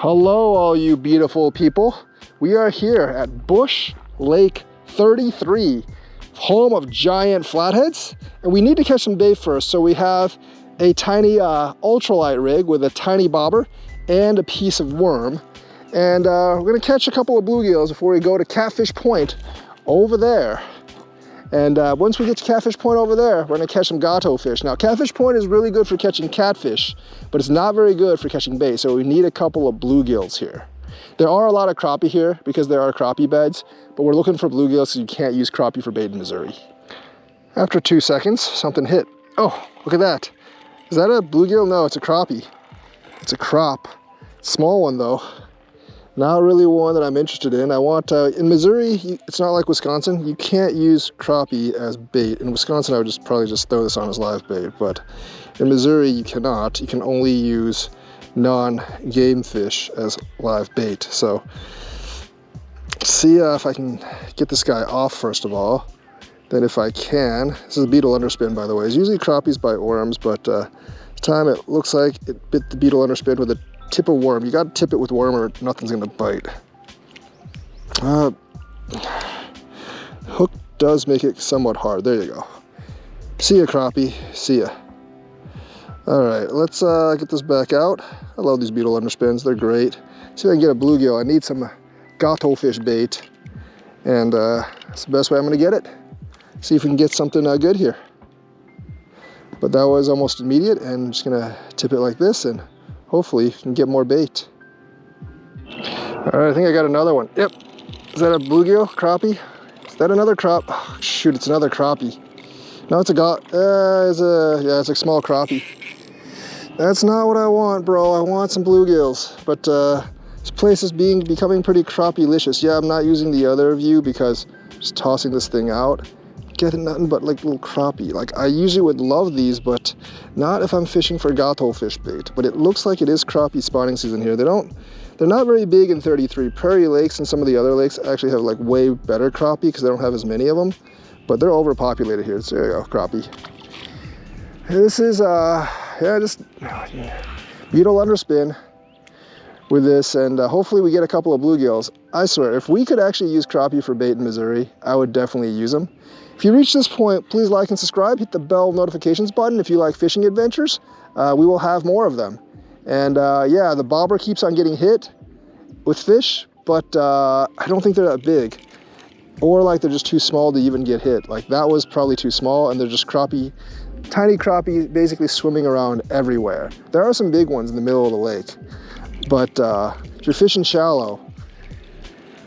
Hello, all you beautiful people. We are here at Busch Lake 33, home of giant flatheads, and we need to catch some bait first. So we have a tiny ultralight rig with a tiny bobber and a piece of worm, and we're gonna catch a couple of bluegills before we go to Catfish Point over there. And once we get to Catfish Point over there, we're gonna catch some gato fish. Now, Catfish Point is really good for catching catfish, but it's not very good for catching bait, so we need a couple of bluegills here. There are a lot of crappie here because there are crappie beds, but we're looking for bluegills so you can't use crappie for bait in Missouri. After 2 seconds, something hit. Oh, look at that. Is that a bluegill? No, it's a crappie. It's a crop. Small one though. Not really one that I'm interested in. I want, in Missouri, it's not like Wisconsin. You can't use crappie as bait. In Wisconsin, I would probably just throw this on as live bait, but in Missouri, you cannot. You can only use non-game fish as live bait. So, see if I can get this guy off first of all. Then if I can, this is a beetle underspin, by the way. It's usually crappies bite worms, but this time it looks like it bit the beetle underspin with a tip of worm. You gotta tip it with worm or nothing's gonna bite. Hook does make it somewhat hard. There you go. See ya, crappie. See ya. All right, let's get this back out. I love these beetle underspins. They're great. See if I can get a bluegill. I need some gato fish bait, and that's the best way I'm gonna get it. See if we can get something good here. But that was almost immediate, and I'm just gonna tip it like this, and hopefully you can get more bait. All right, I think I got another one. Yep. Is that a bluegill? Crappie? Is that another crop? Oh, shoot, it's another crappie. No, it's a it's a small crappie. That's not what I want, bro. I want some bluegills. But this place is becoming pretty crappie-licious. Yeah, I'm not using the other view because I'm just tossing this thing out. Getting nothing but like little crappie. Like, I usually would love these, but not if I'm fishing for gato fish bait. But it looks like it is crappie spawning season here. They're not very big in 33. Prairie Lakes and some of the other lakes actually have like way better crappie because they don't have as many of them. But they're overpopulated here. So there you go, crappie. This is just beetle underspin with this, and hopefully we get a couple of bluegills. I swear, if we could actually use crappie for bait in Missouri, I would definitely use them. If you reach this point, please like and subscribe. Hit the bell notifications button if you like fishing adventures. We will have more of them. And yeah, the bobber keeps on getting hit with fish, but I don't think they're that big. Or like they're just too small to even get hit. Like that was probably too small, and they're just crappie, tiny crappie basically swimming around everywhere. There are some big ones in the middle of the lake, but if you're fishing shallow,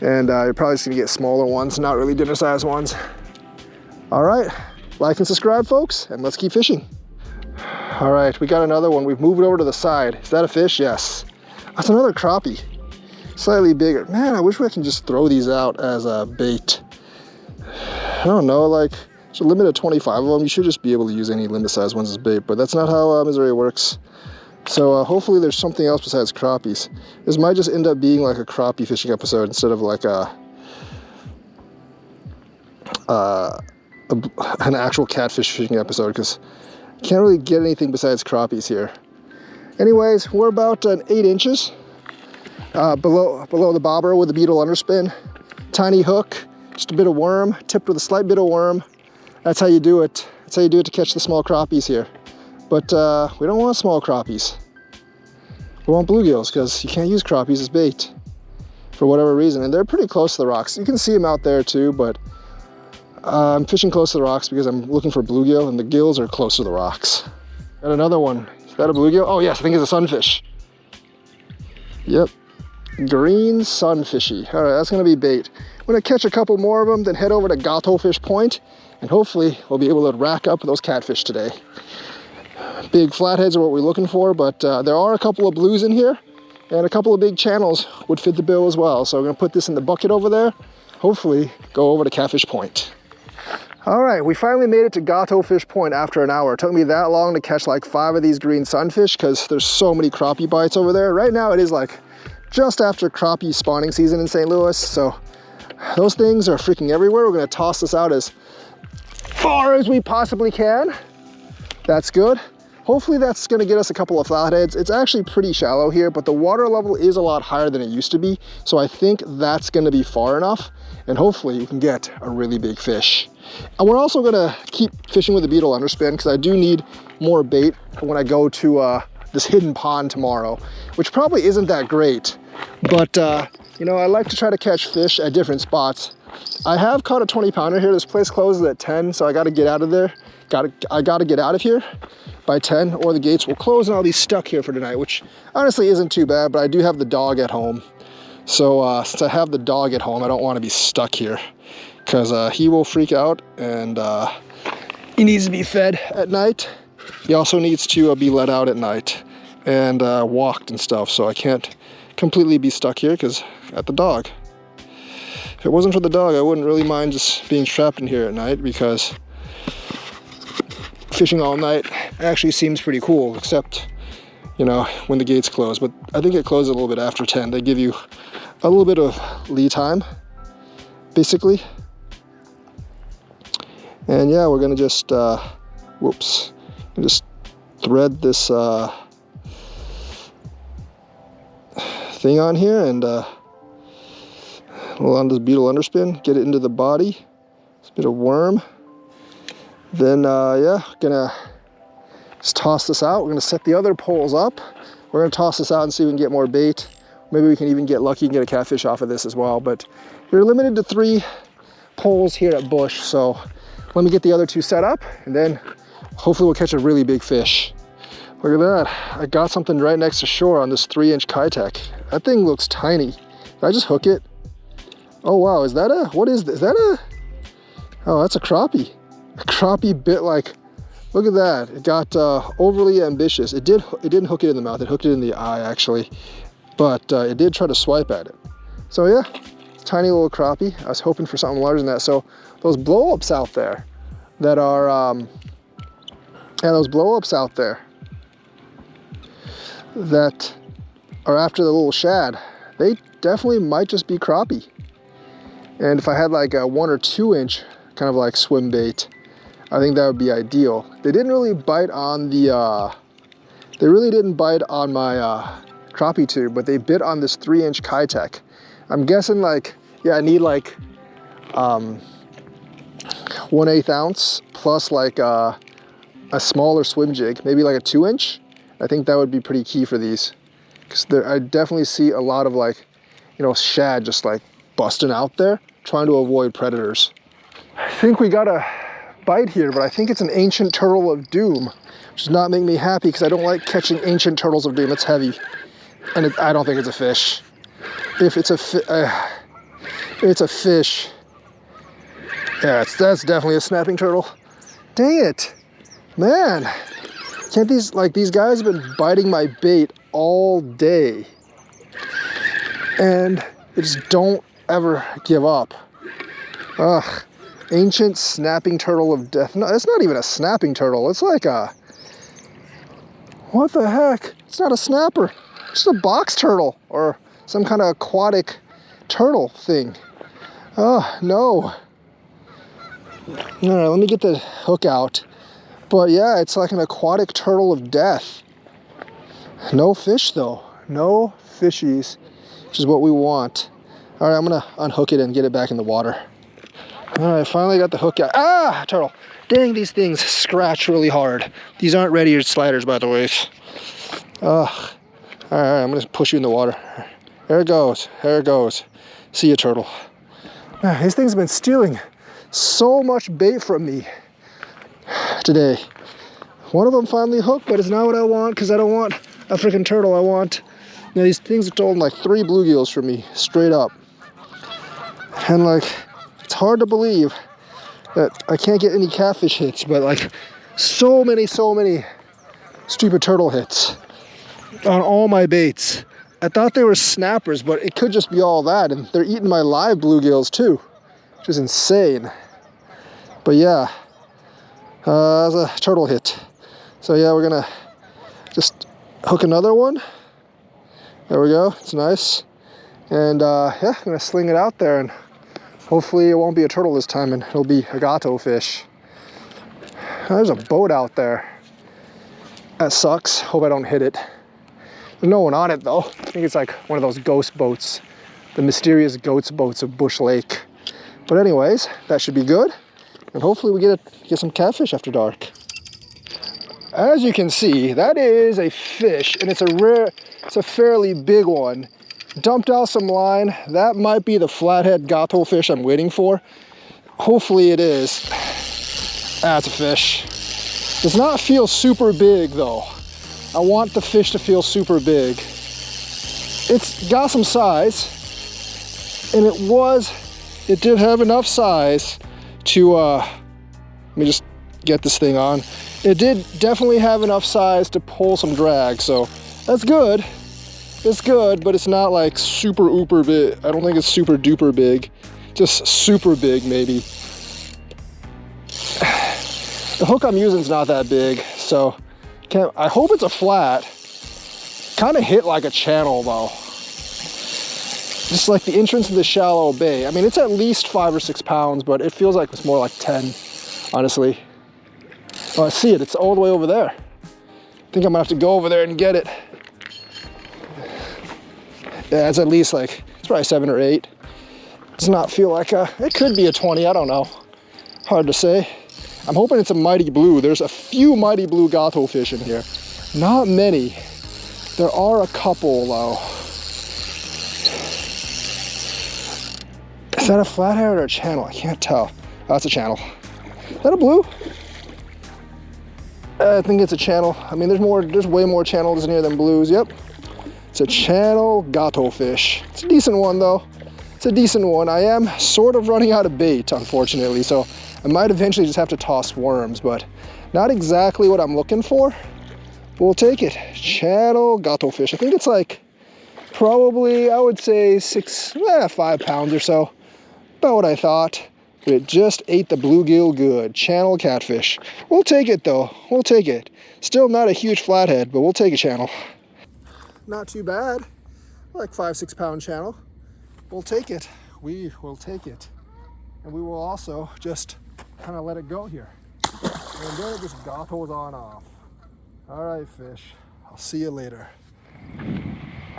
and you're probably just gonna get smaller ones, not really dinner size ones. All right, like and subscribe, folks, and let's keep fishing. All right, we got another one. We've moved it over to the side. Is that a fish? Yes. That's another crappie, slightly bigger. Man, I wish we can just throw these out as a bait. I don't know, like, there's a limit of 25 of them. You should just be able to use any limit size ones as bait, but that's not how Missouri works. So hopefully there's something else besides crappies. This might just end up being like a crappie fishing episode instead of like an actual catfish fishing episode, because you can't really get anything besides crappies here. Anyways, we're about 8 inches below the bobber with the beetle underspin. Tiny hook, just a bit of worm, tipped with a slight bit of worm. That's how you do it. That's how you do it to catch the small crappies here. But we don't want small crappies. We want bluegills because you can't use crappies as bait for whatever reason. And they're pretty close to the rocks. You can see them out there too, but I'm fishing close to the rocks because I'm looking for bluegill, and the gills are close to the rocks. Got another one. Is that a bluegill? Oh yes, I think it's a sunfish. Yep, green sunfishy. All right, that's gonna be bait. I'm gonna catch a couple more of them, then head over to Gato Fish Point, and hopefully we'll be able to rack up those catfish today. Big flatheads are what we're looking for, but there are a couple of blues in here, and a couple of big channels would fit the bill as well. So I'm gonna put this in the bucket over there, hopefully go over to Catfish Point. All right, we finally made it to Gato Fish Point after an hour. It took me that long to catch like 5 of these green sunfish because there's so many crappie bites over there. Right now it is like just after crappie spawning season in St. Louis, so those things are freaking everywhere. We're gonna toss this out as far as we possibly can. That's good. hopefully that's gonna get us a couple of flatheads. It's actually pretty shallow here, but the water level is a lot higher than it used to be. So I think that's gonna be far enough, and hopefully we can get a really big fish. And we're also gonna keep fishing with the beetle underspin because I do need more bait when I go to this hidden pond tomorrow, which probably isn't that great. But you know, I like to try to catch fish at different spots. I have caught a 20-pounder here. This place closes at 10, so I gotta get out of there. I gotta get out of here by 10 or the gates will close and I'll be stuck here for tonight, which honestly isn't too bad, but I do have the dog at home. So since I have the dog at home, I don't want to be stuck here because he will freak out, and he needs to be fed at night. He also needs to be let out at night and walked and stuff, so I can't completely be stuck here because at the dog. If it wasn't for the dog, I wouldn't really mind just being trapped in here at night, because fishing all night actually seems pretty cool, except, you know, when the gates close. But I think it closes a little bit after 10. They give you a little bit of lead time, basically. And yeah, we're gonna just, just thread this thing on here and on this beetle underspin, get it into the body. It's a bit of worm. Then yeah, gonna just toss this out. We're gonna set the other poles up. We're gonna toss this out and see if we can get more bait. Maybe we can even get lucky and get a catfish off of this as well. But you're limited to 3 poles here at Busch, so let me get the other 2 set up, and then hopefully we'll catch a really big fish. Look at that. I got something right next to shore on this 3-inch Kitech. That thing looks tiny. Did I just hook it? Oh wow, is that a, what is this? Is that a, oh, that's a crappie. A crappie bit like, look at that. It got overly ambitious. It didn't hook it in the mouth. It hooked it in the eye actually, but it did try to swipe at it. So yeah, tiny little crappie. I was hoping for something larger than that. So those blow-ups out there that are, yeah, those blow-ups out there that are after the little shad, they definitely might just be crappie. And if I had like a 1 or 2 inch kind of like swim bait, I think that would be ideal. They didn't really bite on the, they really didn't bite on my crappie tube, but they bit on this 3-inch Kitech. I'm guessing like, yeah, I need like 1/8 ounce plus like a smaller swim jig, maybe like a 2-inch. I think that would be pretty key for these, because I definitely see a lot of like, you know, shad just like busting out there, trying to avoid predators. I think we got a bite here, but I think it's an ancient turtle of doom, which does not make me happy because I don't like catching ancient turtles of doom. It's heavy, and I don't think it's a fish. If it's a fish, yeah, that's definitely a snapping turtle. Dang it, man! Can't these guys have been biting my bait all day, and they just don't ever give up. Ugh. Ancient snapping turtle of death. No, it's not even a snapping turtle. It's like a, what the heck? It's not a snapper. It's just a box turtle or some kind of aquatic turtle thing. Oh, no. All right, let me get the hook out. But yeah, it's like an aquatic turtle of death. No fish though. No fishies, which is what we want. All right, I'm gonna unhook it and get it back in the water. All right, finally got the hook out. Ah, turtle. Dang, these things scratch really hard. These aren't ready sliders, by the way. Ugh. All right, I'm gonna push you in the water. There it goes, there it goes. See you, turtle. Man, these things have been stealing so much bait from me today. One of them finally hooked, but it's not what I want, because I don't want a freaking turtle. I want, you know, these things have stolen like 3 bluegills from me, straight up. And like, it's hard to believe that I can't get any catfish hits, but like so many stupid turtle hits on all my baits. I thought they were snappers, but it could just be all that, and they're eating my live bluegills too, which is insane. But yeah, that's a turtle hit. So yeah, we're gonna just hook another one. There we go, it's nice. And yeah, I'm gonna sling it out there, and hopefully it won't be a turtle this time, and it'll be a gato fish. There's a boat out there. That sucks. Hope I don't hit it. There's no one on it though. I think it's like one of those ghost boats, the mysterious ghost boats of Busch Lake. But anyways, that should be good. And hopefully we get some catfish after dark. As you can see, that is a fish, and it's a fairly big one. Dumped out some line. That might be the flathead gato fish I'm waiting for. Hopefully it is. That's a fish. Does not feel super big though. I want the fish to feel super big. It's got some size, and it did have enough size to, let me just get this thing on. It did definitely have enough size to pull some drag, so that's good. It's good, but it's not like super ooper big. I don't think it's super duper big. Just super big, maybe. The hook I'm using is not that big, so I hope it's a flat. Kind of hit like a channel though. Just like the entrance of the shallow bay. I mean, it's at least 5 or 6 pounds, but it feels like it's more like 10, honestly. Oh, I see it, it's all the way over there. I think I'm gonna have to go over there and get it. Yeah, it's at least like, it's probably 7 or 8. Does not feel like it could be a 20, I don't know. Hard to say. I'm hoping it's a mighty blue. There's a few mighty blue gato fish in here. Not many. There are a couple though. Is that a flathead or a channel? I can't tell. Oh, that's a channel. Is that a blue? I think it's a channel. I mean, there's way more channels in here than blues. Yep. It's a channel gato fish. It's a decent one though. It's a decent one. I am sort of running out of bait, unfortunately, so I might eventually just have to toss worms, but not exactly what I'm looking for. We'll take it. Channel gato fish. I think it's like probably, I would say 5 pounds or so. About what I thought. It just ate the bluegill good. Channel catfish. We'll take it though. We'll take it. Still not a huge flathead, but we'll take a channel. Not too bad. Like 5, 6 pound channel. We'll take it. We will take it. And we will also just kind of let it go here. And then it just gatos on off. All right, fish. I'll see you later.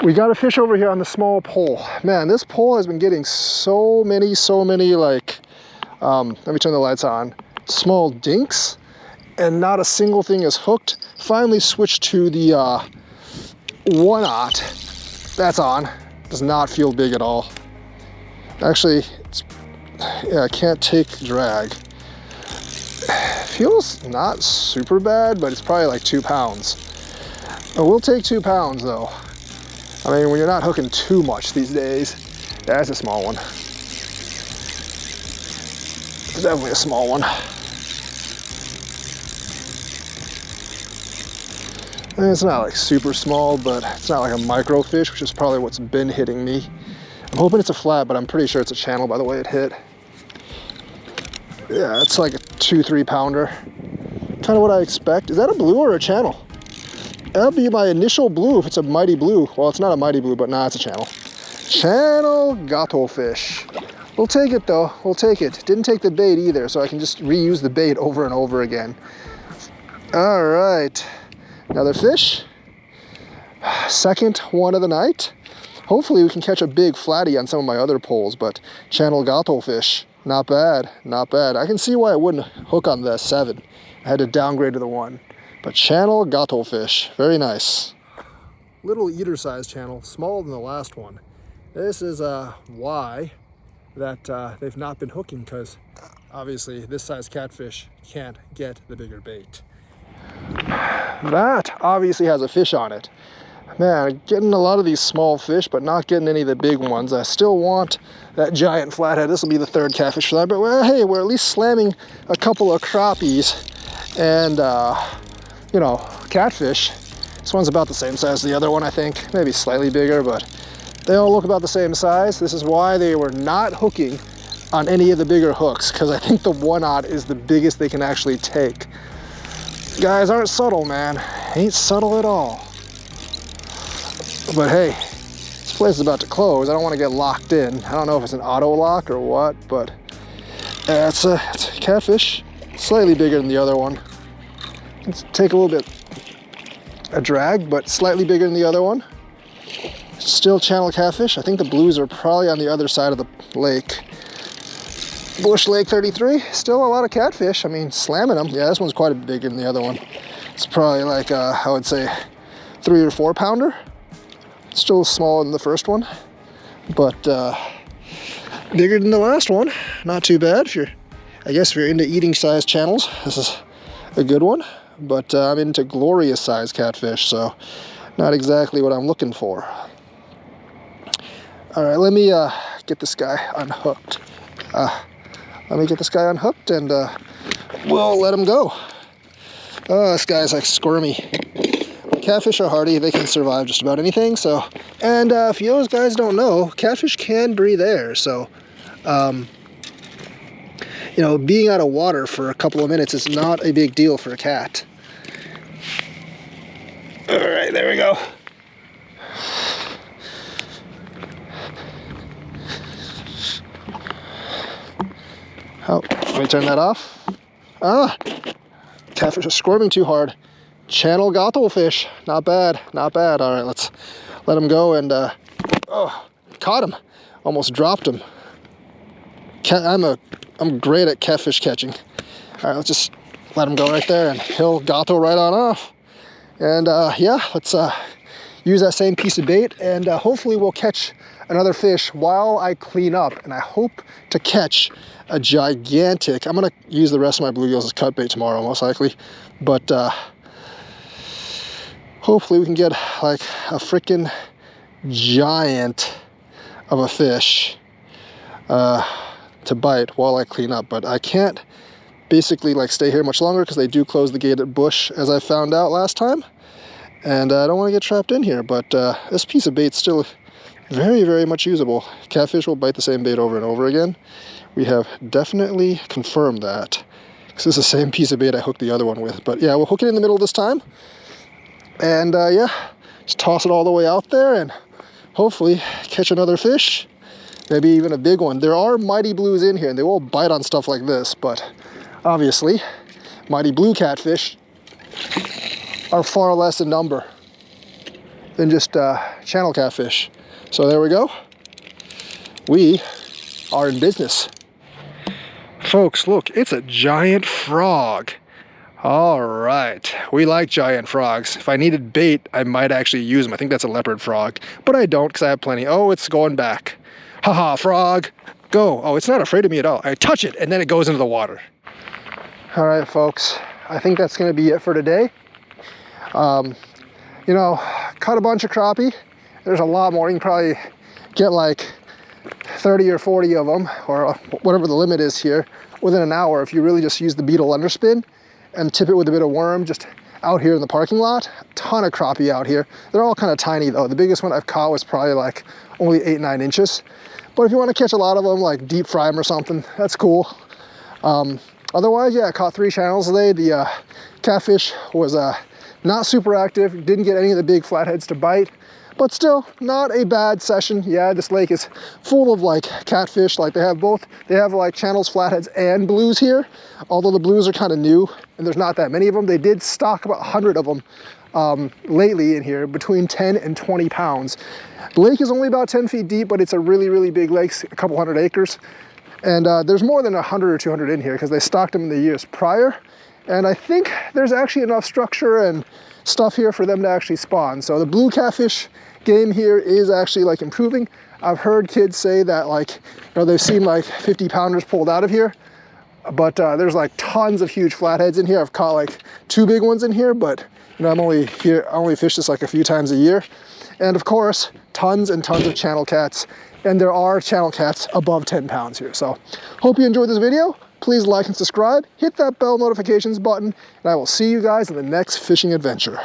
We got a fish over here on the small pole. Man, this pole has been getting so many like, let me turn the lights on, small dinks, and not a single thing is hooked. Finally switched to the 1/0. That's on. Does not feel big at all. Actually, I can't take drag. Feels not super bad, but it's probably like 2 pounds. We'll take 2 pounds though. I mean, when you're not hooking too much these days. That's a small one. It's definitely a small one. I mean, it's not like super small, but it's not like a microfish, which is probably what's been hitting me. I'm hoping it's a flat, but I'm pretty sure it's a channel by the way it hit. Yeah, it's like a 2-3 pounder. Kind of what I expect. Is that a blue or a channel? That'll be my initial blue if it's a mighty blue. Well, it's not a mighty blue, but nah, it's a channel. Channel gato fish. We'll take it though, we'll take it. Didn't take the bait either, so I can just reuse the bait over and over again. All right, another fish. Second one of the night. Hopefully we can catch a big flatty on some of my other poles, but channel gato fish, not bad, not bad. I can see why I wouldn't hook on the 7. I had to downgrade to the 1. But channel gato fish, very nice. Little eater size channel, smaller than the last one. This is why that they've not been hooking, because obviously this size catfish can't get the bigger bait. That obviously has a fish on it. Man, getting a lot of these small fish, but not getting any of the big ones. I still want that giant flathead. This will be the 3rd catfish for that, but well, hey, we're at least slamming a couple of crappies and you know, catfish. This one's about the same size as the other one, I think. Maybe slightly bigger, but they all look about the same size. This is why they were not hooking on any of the bigger hooks, because I think the 1/0 is the biggest they can actually take. Guys aren't subtle, man. Ain't subtle at all. But hey, this place is about to close. I don't want to get locked in. I don't know if it's an auto lock or what, but it's a catfish. Slightly bigger than the other one. Let's take a little bit a drag, but slightly bigger than the other one. Still channel catfish. I think the blues are probably on the other side of the lake. Busch Lake 33, still a lot of catfish. I mean, slamming them. Yeah, this one's quite a bit bigger than the other one. It's probably like, I would say, 3 or 4 pounder. Still smaller than the first one, but bigger than the last one. Not too bad. I guess if you're into eating size channels, this is a good one. But I'm into glorious size catfish, so not exactly what I'm looking for. All right, let me get this guy unhooked. Let me get this guy unhooked and we'll let him go. Oh, this guy's like squirmy. Catfish are hardy, they can survive just about anything. So, and if you guys don't know, catfish can breathe air. So, you know, being out of water for a couple of minutes is not a big deal for a cat. All right, there we go. Oh, let me turn that off. Catfish are squirming too hard. Channel gothelfish, not bad, not bad. All right, let's let him go and, oh, caught him. Almost dropped him. I'm great at catfish catching. All right, let's just let him go right there and he'll gotho right on off. And yeah, let's use that same piece of bait and hopefully we'll catch another fish while I clean up. And I hope to catch a gigantic, I'm gonna use the rest of my bluegills as cut bait tomorrow, most likely. But hopefully we can get like a freaking giant of a fish to bite while I clean up. But I can't basically like stay here much longer because they do close the gate at Busch, as I found out last time. And I don't want to get trapped in here, but this piece of bait's still very, very much usable. Catfish will bite the same bait over and over again. We have definitely confirmed that. This is the same piece of bait I hooked the other one with. But yeah, we'll hook it in the middle this time. And yeah, just toss it all the way out there and hopefully catch another fish. Maybe even a big one. There are mighty blues in here and they will bite on stuff like this, but obviously mighty blue catfish are far less in number than just channel catfish. So there we go. We are in business. Folks, look, it's a giant frog. All right, we like giant frogs. If I needed bait, I might actually use them. I think that's a leopard frog, but I don't because I have plenty. Oh, it's going back. Haha, frog, go. Oh, it's not afraid of me at all. I touch it and then it goes into the water. All right, folks, I think that's gonna be it for today. You know, caught a bunch of crappie. There's a lot more. You can probably get like 30 or 40 of them, or whatever the limit is here, within an hour if you really just use the beetle underspin and tip it with a bit of worm just out here in the parking lot. A ton of crappie out here. They're all kind of tiny though. The biggest one I've caught was probably like only 8-9 inches. But if you want to catch a lot of them, like deep fry them or something, that's cool. Otherwise, yeah, I caught 3 channels today. The catfish was not super active, didn't get any of the big flatheads to bite, but still not a bad session. Yeah, this lake is full of like catfish. Like they have like channels, flatheads, and blues here. Although the blues are kind of new and there's not that many of them. They did stock about 100 of them lately in here, between 10 and 20 pounds. The lake is only about 10 feet deep, but it's a really, really big lake, a couple hundred acres. And there's more than 100 or 200 in here because they stocked them in the years prior. And I think there's actually enough structure and stuff here for them to actually spawn. So the blue catfish game here is actually like improving. I've heard kids say that like, you know, they've seen like 50 pounders pulled out of here, but there's like tons of huge flatheads in here. I've caught like 2 big ones in here, but you know, I only fish this like a few times a year. And of course, tons and tons of channel cats. And there are channel cats above 10 pounds here. So hope you enjoyed this video. Please like and subscribe, hit that bell notifications button, and I will see you guys in the next fishing adventure.